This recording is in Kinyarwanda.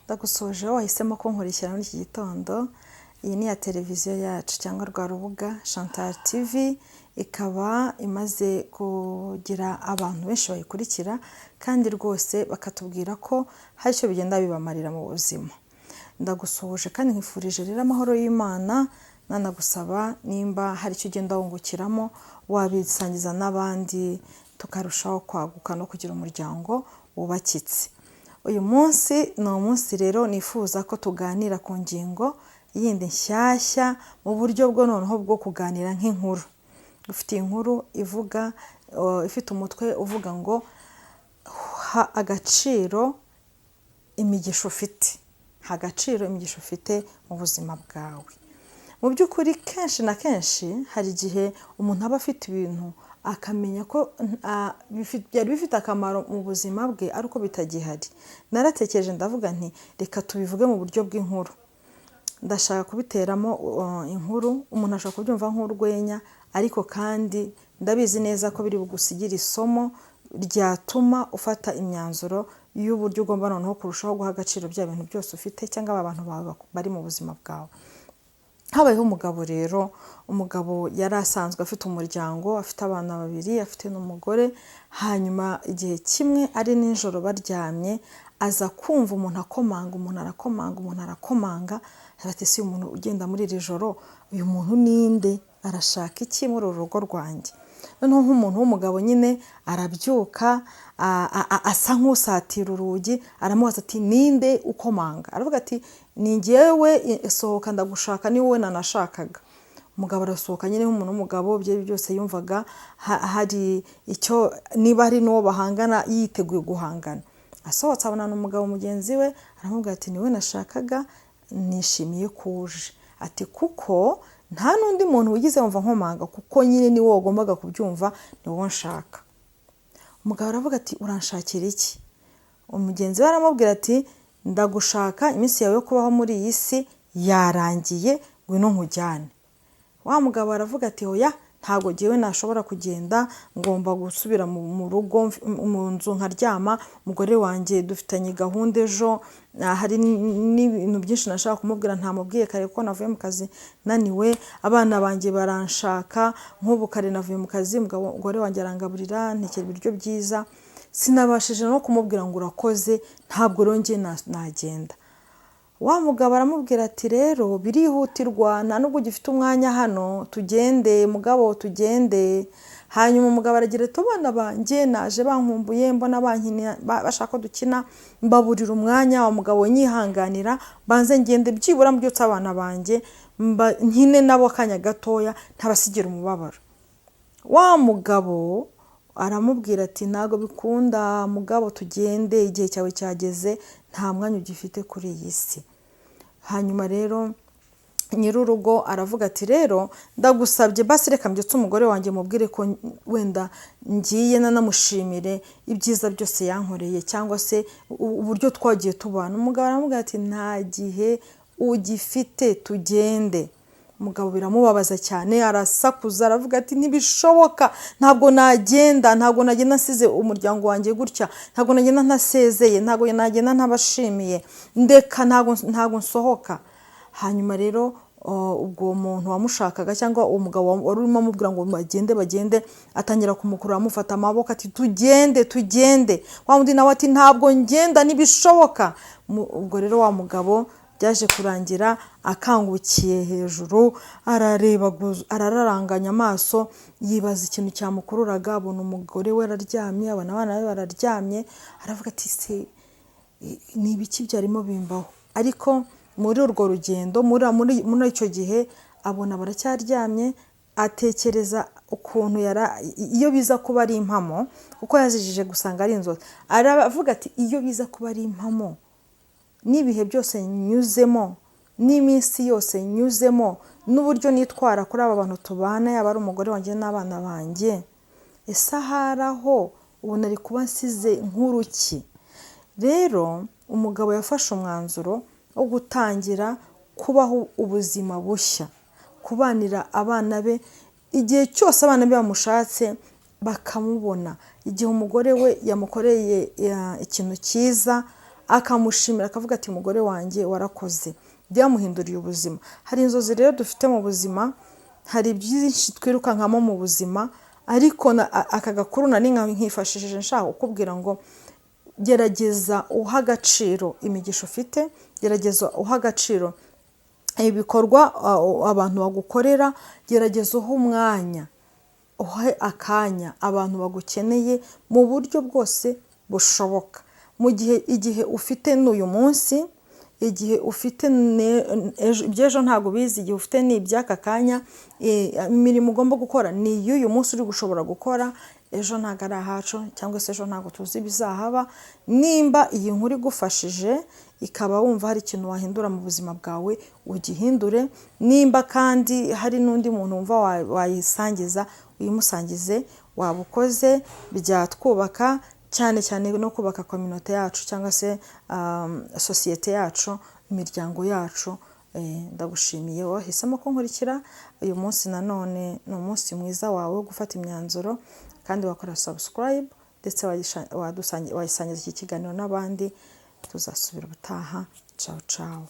Ndagusoje wahisemo ko nkurikira muri iki gitondo. Iyi ni ya televiziyo yacu cyangwa rwa rubuga Chantal TV, ikaba imaze kugira abantu benshi bayikurikira kandi rwose bakatubwira ko hari icyo bigenda bibamarira mu buzima. Ndagusoje kandi nkifurije rero amahoro y'Imana, nanagusaba nimba hari icyo ugenda wungukiramo wabisangiza n'abandi, tukarushaho kwaguka no kugira umuryango wubakitse. Uyu munsi ni umunsi rero nifuza ko tuganira ku ngingo yindi nshyashya mu buryo bwo noneho bwo kuganira nk'inkuru. Dufite inkuru ivuga ifite umutwe uvuga ngo ha agaciro imigisha ufite. Ha agaciro imigisha ufite mu buzima bwawe. Mu by'ukuri kenshi na kenshi hari igihe umuntu aba afite ibintu akamenya ko byari bifite akamaro mu buzima bwe ariko bitagihari. Naratekereje ndavuga nti reka tubivuge mu buryo bw'inkuru. Ndashaka kubiteramo inkuru, umuntu ashaka kubyumva nk'urwenya, ariko kandi ndabizi neza ko biri bugusigire isomo ryatuma ufata imyanzuro y'uburyo ugomba noneho kurushaho guha agaciro bya bintu byose ufite cyangwa abantu bawe bari mu buzima bwawe. Habayeho umugabo rero, umugabo yari asanzwe afite umuryango, afite abana babiri, afite n'umugore. Hanyuma igihe kimwe ari nijoro baryamye, aza kumva umuntu akomanga, umuntu arakomanga. Ati si umuntu ugenda muri iri joro, uyu muntu ninde, arashaka iki muri uru rugo rwanjye? Noneho nk'umuntu w'umugabo nyine arabyuka, asa nk'usatira urugi, aramubaza ati ninde ukomanga? Aravuga ati ni njyewe, sohoka ndagushaka, ni wowe nanashakaga. Umugabo arasohoka nyine nk'umuntu w'umugabo, bye byose yumvaga hari icyo, niba ari n'uwo bahangana yiteguye guhangana. Asohotse abona n'umugabo mugenzi we, aramubwira ati niwe nashakaga, nishimiye kuje. Ati kuko nta n'undi muntu wigize wumva nkomanga, kuko nyine ni wowe wagombaga kubyumva, ni wowe nshaka. Umugabo aravuga ati uranshakira iki? Umugenzi we aramubwira ati ndagushaka, iminsi yawe yo kubaho muri iyi si yarangiye, ngwino nkujyane. Wa mugabo aravuga ati oya, ntago jyewe nashobora kugenda, ngomba gusubira mu rugo, mu nzu nkaryama, umugore wanjye dufitanye gahunda ejo, hari n'ibintu byinshi nashaka kumubwira ntamubwiye kare ko navuye mu kazi naniwe, abana banjye baranshaka, nk'ubu kare navuye mu kazi, umugore wanjye arangaburira, ntekera ibiryo byiza, sinabashije no kumubwira ngo urakoze, ntabwo rongeye nagenda. Wa mugabo aramubwira ati rero birihutirwa, nta nubwo ugifite umwanya hano, tugende mugabo tugende. Hanyuma umugabo aragira ati abana banjye naje bankumbuye, mbona bankina bashaka dukina, mbaburira umwanya. Wa mugabo nyihanganira, banze ngende byibura mbyutse abana banjye, nkine nabo akanya gatoya, ntabasigira umubabaro. Wa mugabo aramubwira ati ntago bikunda mugabo, tugende, igihe cyawe cyageze, nta mwanya ugifite kuri iyi si. Hanyuma rero nyirurugo aravuga ati rero ndagusabye basi reka mbyutse umugore wanjye mubwire ko wenda ngiye nanamushimire ibyiza byose yankoreye, cyangwa se uburyo twagiye tubana. Umugabo aramubwira ati nta gihe ugifite, tugende. Umugabo biramubabaza cyane, arasakuza aravuga ati ntibishoboka, ntabwo nagenda nsize umuryango wanjye gutya, ntabwo nagenda ntasezeye, ntabwo nagenda ntabashimiye, ndeka ntabwo nsohoka. Hanyuma rero ubwo muntu wamushakaga cyangwa umugabo wari urimo amubwira ngo bagende, atangira kumukurura amufata amaboko ati tugende. Wa wundi nawe ati ntabwo ngenda, ntibishoboka. Ubwo rero wa mugabo byaje kurangira akangukiye hejuru, arararanganya amaso, yibaza ikintu cyamukururaga, abona umugore we araryamye, abona abana be bararyamye, aravuga ati se ni ibiki byarimo bimbaho? Ariko muri urwo rugendo, muri icyo gihe abona baracyaryamye, atekereza ukuntu iyo biza kuba ari impamo, kuko yazijije gusanga ari inzozi. Aravuga ati iyo biza kuba ari impamo, n'ibihe byose nyuzemo, n'iminsi yose nyuzemo, n'uburyo nitwara kuri aba bantu tubana, yaba ari umugore wanjye n'abana banjye, ese aharaho ubu nari kuba nsize nk'uruki? Rero umugabo yafashe umwanzuro wo gutangira kubaho ubuzima bushya, kubanira abana be, igihe cyose abana be bamushatse bakamubona, igihe umugore we yamukoreye ikintu cyiza akamushimira akavuga ati umugore wanjye warakoze, byamuhinduriye ubuzima. Hari inzozi rero dufite mu buzima, hari byinshi twirukankamo mu buzima, ariko aka gakuru nari nkifashishije nshaka kukubwira ngo gerageza uha agaciro imigisha ufite, gerageza uha agaciro ibikorwa abantu bagukorera, gerageza uha umwanya, uhe akanya abantu bagukeneye mu buryo bwose bushoboka. Mu igihe ufite n'uyu munsi, igihe ufite iby'ejo ntabwo bizi, igihe ufite n'iby'aka kanya, imirimo ugomba gukora ni iy'uyu munsi uri gushobora gukora, ejo ntabwo ari ahacu, cyangwa se ejo ntabwo tuzi ibizahaba. Nimba iyi nkuru igufashije ikaba wumva hari ikintu wahindura mu buzima bwawe, ugihindure. Nimba kandi hari n'undi muntu wumva wayisangiza, uyimusangize, waba ukoze, byatwubaka cyane cyane no kubaka community yacu cyangwa se sosiyete yacu, imiryango yacu. Ndagushimiye wahisemo kunkurikira uyu munsi. Nanone ni umunsi mwiza wawe wo gufata imyanzuro, kandi wakora subscribe ndetse wayisangiza iki kiganiro n'abandi. Tuzasubira ubutaha. Ciao ciao.